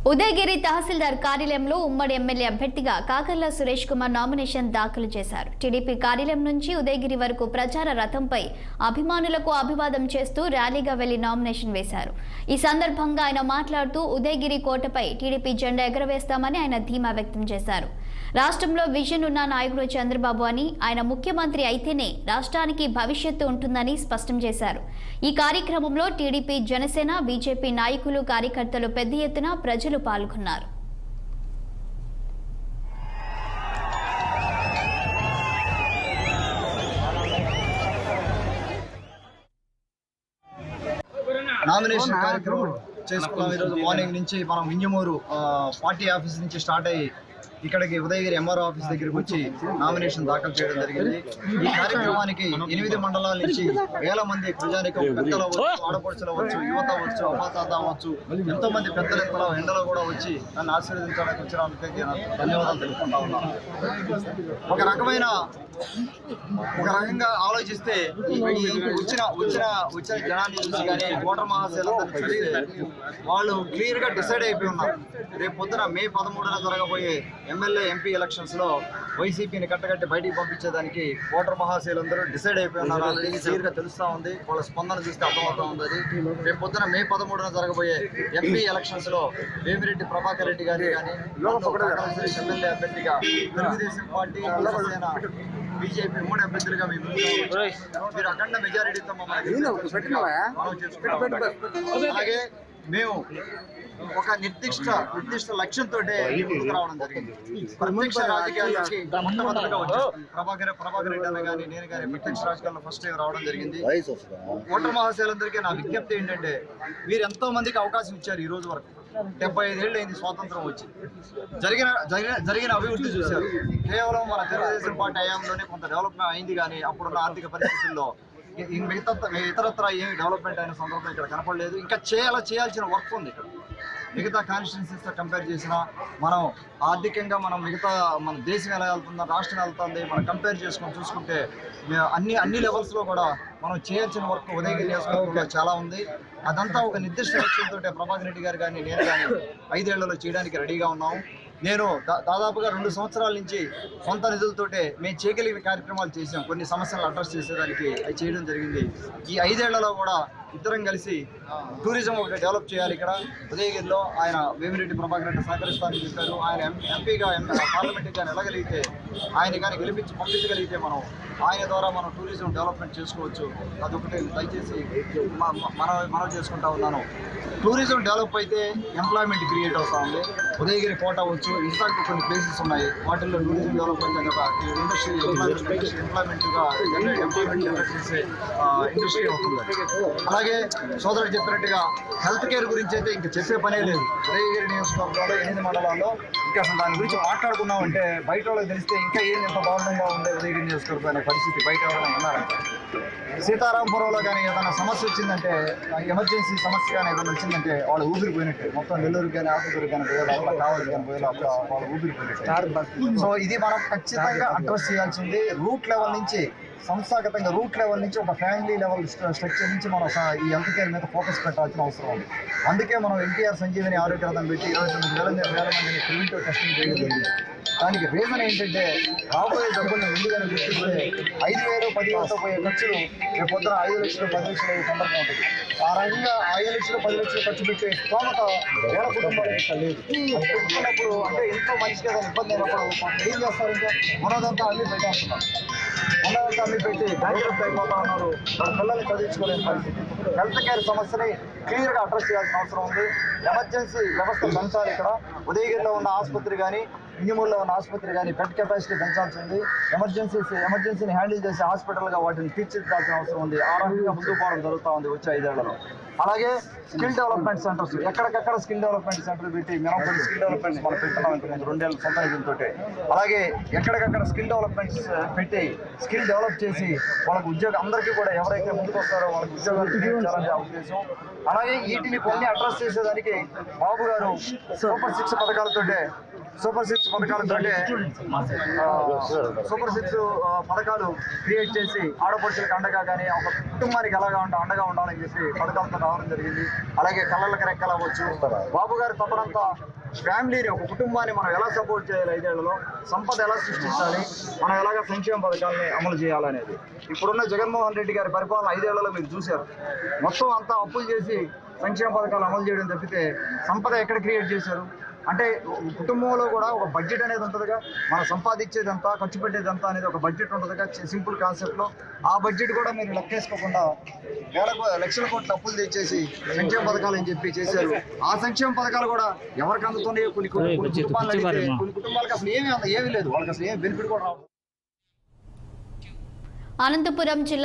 ఉదయగిరి తహసీల్దార్ కార్యాలయంలో ఉమ్మడి ఎమ్మెల్యే అభ్యర్థిగా కాకర్ల సురేష్ కుమార్ నామినేషన్ దాఖలు చేశారు. టీడీపీ కార్యాలయం నుంచి ఉదయగిరి వరకు ప్రచార రథంపై అభిమానులకు అభివాదం చేస్తూ ర్యాలీగా వెళ్లి నామినేషన్ వేశారు. ఈ సందర్భంగా ఆయన మాట్లాడుతూ ఉదయగిరి కోటపై టీడీపీ జెండా ఎగురవేస్తామని ఆయన ధీమా వ్యక్తం చేశారు. రాష్ట్రంలో విజన్ ఉన్న నాయకుడు చంద్రబాబు అని, ఆయన ముఖ్యమంత్రి అయితేనే రాష్ట్రానికి భవిష్యత్తు ఉంటుందని స్పష్టం చేశారు. ఈ కార్యక్రమంలో టీడీపీ, జనసేన, బీజేపీ నాయకులు, కార్యకర్తలు పెద్ద ఎత్తున ప్రజలు పాల్గొన్నారు. నామినేషన్ కార్యక్రమం చేసుకున్నాం. ఈరోజు మార్నింగ్ నుంచి మనం వింజమూరు పార్టీ ఆఫీస్ నుంచి స్టార్ట్ అయ్యి ఇక్కడికి ఉదయగిరి ఎంఆర్ఓ ఆఫీస్ దగ్గరికి వచ్చి నామినేషన్ దాఖలు చేయడం జరిగింది. ఈ కార్యక్రమానికి 8 మండలాల నుంచి వేల మంది ప్రజానికం, పెద్దలు అవ్వచ్చు, ఆడపడుచులు అవ్వచ్చు, యువత అవ్వచ్చు, అవ్వాతాత అవ్వచ్చు, ఎంతో మంది పెద్దలు ఎండలో కూడా వచ్చి నన్ను ఆశీర్వదించడానికి వచ్చిన వాళ్ళకి ధన్యవాదాలు తెలుపుకుంటా ఉన్నాను. ఒక రకంగా ఆలోచిస్తే వచ్చిన జనాన్ని చూసి కానీ ఓటర్ మహాశైలందరినీ చూస్తే వాళ్ళు క్లియర్గా డిసైడ్ అయిపోయి ఉన్నారు. రేపు పొద్దున మే 13న జరగబోయే ఎమ్మెల్యే, ఎంపీ ఎలక్షన్స్ లో వైసీపీని కట్టగట్టి బయటికి పంపించేదానికి ఓటర్ మహాశైలందరూ డిసైడ్ అయిపోయి ఉన్నారు. అది క్లియర్గా తెలుస్తూ ఉంది. వాళ్ళ స్పందన చూస్తే అర్థమవుతా ఉంది. అది రేపు పొద్దున మే 13న జరగబోయే ఎంపీ ఎలక్షన్స్ లో వేమిరెడ్డి ప్రభాకర్ రెడ్డి గారి కానీ ఎమ్మెల్యే అభ్యర్థిగా తెలుగుదేశం పార్టీ, జనసేన, బీజేపీ 3 అభ్యర్థులుగా మీరు అఖండ మెజారిటీతో మమ్మల్ని అలాగే మేము ఒక నిర్దిష్ట లక్ష్యంతో ముందుకు రావడం జరిగింది. ప్రత్యక్ష రాజకీయాలకి మొట్టమొదటిగా వచ్చాం. ప్రభాకర్ రెడ్డి అన్న కానీ నేను కానీ ప్రత్యక్ష రాజకీయాల్లో ఫస్ట్ టైం రావడం జరిగింది. ఓటర్ మహాశైలందరికీ నా విజ్ఞప్తి ఏంటంటే, మీరు ఎంతో మందికి అవకాశం ఇచ్చారు. ఈ రోజు వరకు 75 ఏళ్ళు అయింది స్వాతంత్రం వచ్చి. జరిగిన అభివృద్ధి చూశారు. కేవలం మన తెలుగుదేశం పార్టీ హయాంలోనే కొంత డెవలప్మెంట్ అయింది, కానీ అప్పుడున్న ఆర్థిక పరిస్థితుల్లో ఇతరత్ర ఏమి డెవలప్మెంట్ అయిన సందర్భం ఇక్కడ కనపడలేదు. ఇంకా చేయాల్సిన వర్క్ ఉంది. ఇక్కడ మిగతా కాన్స్టిట్యున్సీస్తో కంపేర్ చేసినా మనం ఆర్థికంగా మన దేశం ఎలా వెళ్తుందో, రాష్ట్రం వెళ్తుంది, మనం కంపేర్ చేసుకొని చూసుకుంటే అన్ని లెవెల్స్లో కూడా మనం చేయాల్సిన వర్క్ ఉదయగిరి నియోజకవర్గంలో చాలా ఉంది. అదంతా ఒక నిర్దిష్ట లక్ష్యంతో ప్రభాకర్ రెడ్డి గారు కానీ నేను కానీ 5 ఏళ్లలో చేయడానికి రెడీగా ఉన్నాము. నేను దాదాపుగా 2 సంవత్సరాల నుంచి సొంత నిధులతోటే మేము చేయగలిగిన కార్యక్రమాలు చేసాం. కొన్ని సమస్యలను అడ్రస్ చేసేదానికి అవి చేయడం జరిగింది. ఈ 5 ఏళ్లలో కూడా ఇద్దరం కలిసి టూరిజం ఒకటి డెవలప్ చేయాలి. ఇక్కడ ఉదయగిరిలో ఆయన వేమిరెడ్డి ప్రభాకర్ రెడ్డి సహకరిస్తానని చెప్పారు. ఆయన ఎంపీగా పార్లమెంట్గా వెళ్ళగలిగితే, ఆయన కానీ పంపించగలిగితే ఆయన ద్వారా మనం టూరిజం డెవలప్మెంట్ చేసుకోవచ్చు. అదొకటి దయచేసి మనం చేసుకుంటా ఉన్నాను. టూరిజం డెవలప్ అయితే ఎంప్లాయ్మెంట్ క్రియేట్ అవుతా ఉంది. ఉదయగిరి కోట అవ్వచ్చు, ఇన్ఫాక్ట్ కొన్ని ప్లేసెస్ ఉన్నాయి, వాటిల్లో టూరిజం డెవలప్మెంట్ అనేది ఎంప్లాయ్మెంట్గా జనరేట్ చేసే ఇండస్ట్రీ అవుతుంది. అలాగే సోదరుడు చెప్పినట్టుగా హెల్త్ కేర్ గురించి అయితే ఇంకా చెప్పే పనే లేదు. ఉదయగిరి నియోజకవర్గంలో 8 మండలాల్లో ఇంకా అసలు దాని గురించి మాట్లాడుకున్నామంటే బయట వాళ్ళకి తెలిస్తే ఇంకా ఎంత దారుణంగా ఉండే ఉదయగిరి నియోజకవర్గం అనే పరిస్థితి బయట ఎవరైనా ఉన్నారంటే. సీతారాంపురంలో కానీ ఏదైనా సమస్య వచ్చిందంటే, ఎమర్జెన్సీ సమస్య కానీ ఏదైనా వచ్చిందంటే వాళ్ళు ఊపిరిపోయినట్టే. మొత్తం నెల్లూరుకి కానీ, ఆకుకూరుకి కానీ పోయాలి, అక్కడ కావాలి కానీ పోయాలి, అప్పుడు వాళ్ళు ఊపిరిపోయినట్టు. సో ఇది మనం ఖచ్చితంగా అడ్రస్ చేయాల్సింది. రూట్ లెవెల్ నుంచి, సంస్థాగతంగా రూట్ లెవెల్ నుంచి, ఒక ఫ్యామిలీ లెవెల్ స్ట్రక్చర్ నుంచి మనం ఈ హెల్త్ కేర్ మీద ఫోకస్ పెట్టాల్సిన అవసరం ఉంది. అందుకే మనం ఎన్టీఆర్ సంజీవని ఆరోగ్య రథం పెట్టి 29,000 మందిని ప్రివెంటివ్ టెస్టింగ్ చేయడం జరిగింది. దానికి రీజన్ ఏంటంటే, రాబోయే డబ్బుల్ని ముందుగానే గుర్తిస్తే 5,000, 10,000తో పోయే ఖర్చులు రేపు పొద్దున 5 లక్షలు, 10 లక్షలు అయ్యే సందర్భం ఉంటుంది. ఆ రకంగా 5 లక్షలు, 10 లక్షలు ఖర్చు పెట్టే స్తోమత వేల కుటుంబాలకు లేదు. అది పెట్టుకున్నప్పుడు అంటే ఎంతో మనిషికి ఏదైనా ఇబ్బంది అయినప్పుడు ఏం చేస్తారంటే ఉన్నదంతా అన్ని పెట్టేస్తున్నారు. ఉన్నదంతా అన్ని పెట్టి బ్యాంక్ అయిపోతా ఉన్నారు. వాళ్ళ పిల్లల్ని చదివించుకోలేని పరిస్థితి. హెల్త్ కేర్ సమస్యని క్లియర్గా అడ్రస్ చేయాల్సిన అవసరం ఉంది. ఎమర్జెన్సీ వ్యవస్థ పెంచాలి. ఇక్కడ ఉదయగిరిలో ఉన్న ఆసుపత్రి కానీ, ఇంజమూరులో ఉన్న ఆసుపత్రి కానీ బెడ్ కెపాసిటీ పెంచాల్సి ఉంది. ఎమర్జెన్సీని హ్యాండిల్ చేసే హాస్పిటల్గా వాటిని తీర్చిదిద్దాల్సిన అవసరం ఉంది. ఆ రకంగా ముందుకు పోవడం జరుగుతూ ఉంది వచ్చే 5 ఏళ్లలో. అలాగే స్కిల్ డెవలప్మెంట్ సెంటర్స్, ఎక్కడికక్కడ స్కిల్ డెవలప్మెంట్ సెంటర్ పెట్టి మనం కొన్ని స్కిల్ డెవలప్మెంట్స్ మనం పెట్టినాం ఇంతకుముందు 2 ఏళ్ళ సొంత నిధులతో. అలాగే ఎక్కడికక్కడ స్కిల్ డెవలప్మెంట్స్ పెట్టి స్కిల్ డెవలప్ చేసి వాళ్ళకి ఉద్యోగం, అందరికీ కూడా ఎవరైతే ముందుకు వస్తారో వాళ్ళకి ఉద్యోగాలు ఇప్పించాలనే ఉద్దేశం. అలాగే వీటిని కొన్ని అడ్రస్ చేసేదానికి బాబు గారు సూపర్ 6 పథకాలతోటే సూపర్ సిక్స్ పథకాలతోటే సూపర్ సిక్స్ పథకాలు క్రియేట్ చేసి ఆడపడుచులకు అండగా కానీ ఒక కుటుంబానికి ఎలాగా అండగా ఉండాలని చెప్పి పథకాలతో రావడం జరిగింది. అలాగే కళ్ళకి రెక్కలు అవ్వచ్చు. బాబు గారు తప్పడంతా ఫ్యామిలీని, ఒక కుటుంబాన్ని మనం ఎలా సపోర్ట్ చేయాలి, 5 ఏళ్లలో సంపద ఎలా సృష్టించాలి, మనం ఎలాగ సంక్షేమ పథకాలని అమలు చేయాలనేది. ఇప్పుడున్న జగన్మోహన్ రెడ్డి గారి పరిపాలన 5 ఏళ్లలో మీరు చూశారు. మొత్తం అంతా అప్పులు చేసి సంక్షేమ పథకాలు అమలు చేయడం తప్పితే సంపద ఎక్కడ క్రియేట్ చేశారు అంటే కుటుంబంలో కూడా ఒక బడ్జెట్ అనేది ఉంటుందిగా. మనం సంపాదించేదంతా, ఖర్చు పెట్టేదంతా అనేది ఒక బడ్జెట్ ఉంటుందిగా, సింపుల్ కాన్సెప్ట్లో. ఆ బడ్జెట్ కూడా మీరు లెక్కేసుకోకుండా లక్షల కోట్ల అప్పులు తెచ్చేసి సంక్షేమ పథకాలు అని చెప్పి చేశారు. ఆ సంక్షేమ పథకాలు కూడా ఎవరికి అందుతున్నాయో కొన్ని కుటుంబాలు అడిగితే కొన్ని కుటుంబాలకు అసలు ఏమీ లేదు, వాళ్ళకి అసలు ఏం బెనిఫిట్ కూడా రావు. అనంతపురం జిల్లా